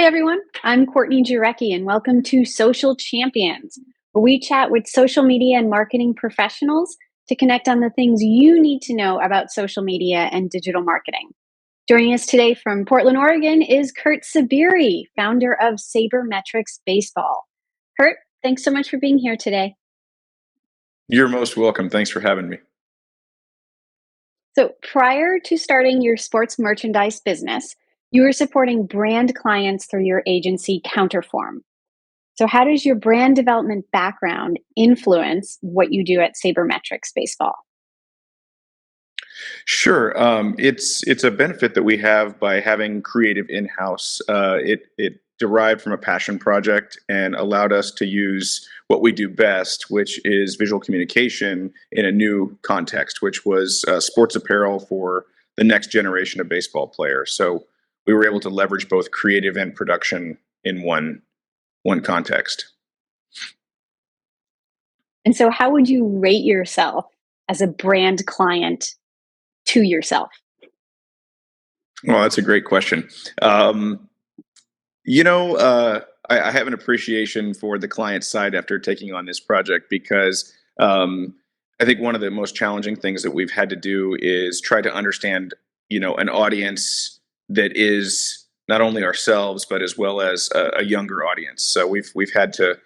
everyone. I'm Courtney Jurecki, and welcome to Social Champions, where we chat with social media and marketing professionals to connect on the things you need to know about social media and digital marketing. Joining us today from Portland, Oregon is Kurt Saberi, founder of Sabermetrics Baseball. Kurt, thanks so much for being here today. You're most welcome. Thanks for having me. So, prior to starting your sports merchandise business, you were supporting brand clients through your agency Counterform. So, how does your brand development background influence what you do at Sabermetrics Baseball? Sure. It's a benefit that we have by having creative in-house. It derived from a passion project and allowed us to use what we do best, which is visual communication in a new context, which was sports apparel for the next generation of baseball players. So we were able to leverage both creative and production in one context. And so, how would you rate yourself as a brand client to yourself? Well, that's a great question. Um, I have an appreciation for the client side after taking on this project because I think one of the most challenging things that we've had to do is try to understand, an audience that is not only ourselves but as well as a younger audience. So we've had to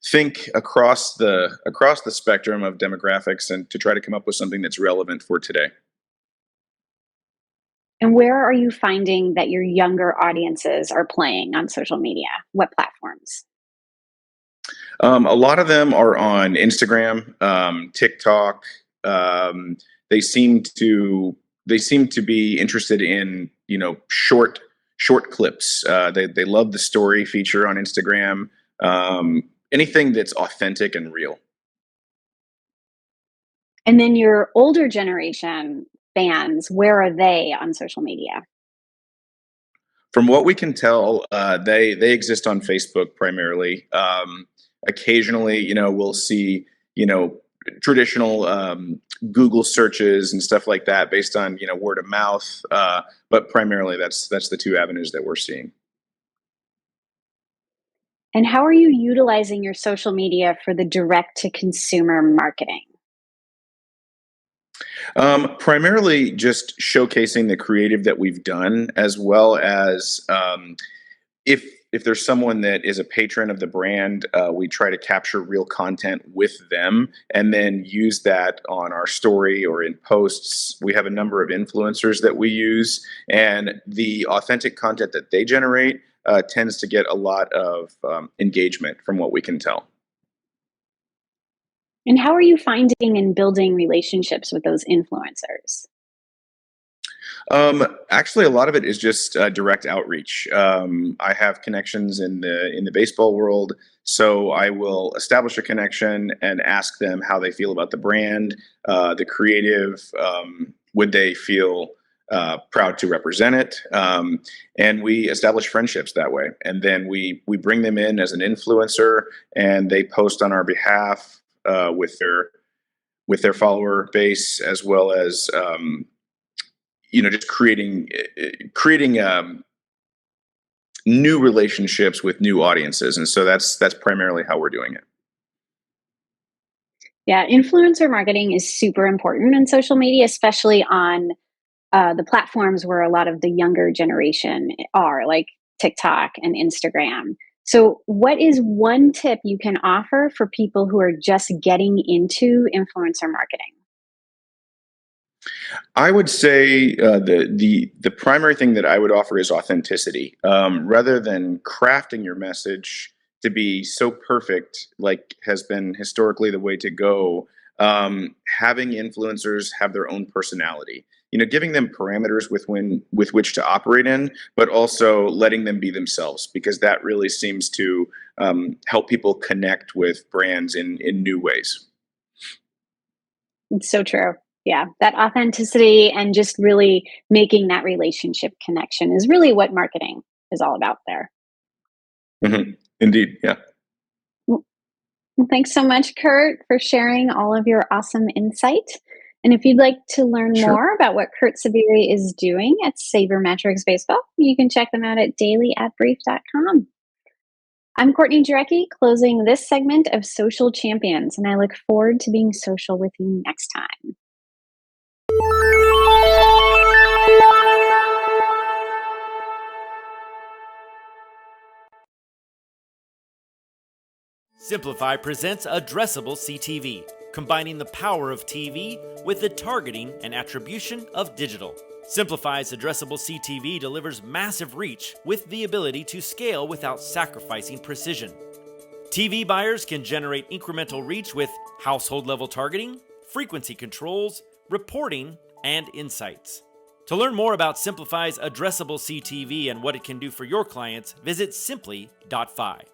think across the spectrum of demographics and to try to come up with something that's relevant for today. And where are you finding that your younger audiences are playing on social media? What platforms? A lot of them are on Instagram, TikTok. Um, they seem to they seem to be interested in short clips. They love the story feature on Instagram. Anything that's authentic and real. And then your older generation fans, where are they on social media? From what we can tell, they exist on Facebook primarily. Occasionally, we'll see you know traditional Google searches and stuff like that based on word of mouth. But primarily, that's the two avenues that we're seeing. And how are you utilizing your social media for the direct to consumer marketing? Primarily, just showcasing the creative that we've done, as well as if there's someone that is a patron of the brand, we try to capture real content with them and then use that on our story or in posts. We have a number of influencers that we use, and the authentic content that they generate tends to get a lot of engagement from what we can tell. And how are you finding and building relationships with those influencers? Actually, a lot of it is just direct outreach. I have connections in the baseball world, so I will establish a connection and ask them how they feel about the brand, the creative. Would they feel proud to represent it? And we establish friendships that way, and then we bring them in as an influencer, and they post on our behalf with their follower base, as well as just creating new relationships with new audiences, and so that's primarily how we're doing it. Yeah, influencer marketing is super important in social media, especially on the platforms where a lot of the younger generation are, like TikTok and Instagram. So, what is one tip you can offer for people who are just getting into influencer marketing? I would say the primary thing that I would offer is authenticity, rather than crafting your message to be so perfect, like has been historically the way to go. Having influencers have their own personality, giving them parameters with which to operate in, but also letting them be themselves, because that really seems to help people connect with brands in new ways. It's so true. Yeah, that authenticity and just really making that relationship connection is really what marketing is all about there. Indeed, yeah. Well, thanks so much, Kurt, for sharing all of your awesome insight. And if you'd like to learn Sure. more about what Kurt Saberi is doing at Sabermetrics Baseball, you can check them out at daily@brief.com. I'm Courtney Jarecki, closing this segment of Social Champions, and I look forward to being social with you next time. Simplify presents Addressable CTV, combining the power of TV with the targeting and attribution of digital. Simplify's Addressable CTV delivers massive reach with the ability to scale without sacrificing precision. TV buyers can generate incremental reach with household-level targeting, frequency controls, reporting, and insights. To learn more about Simplify's Addressable CTV and what it can do for your clients, visit simply.fi.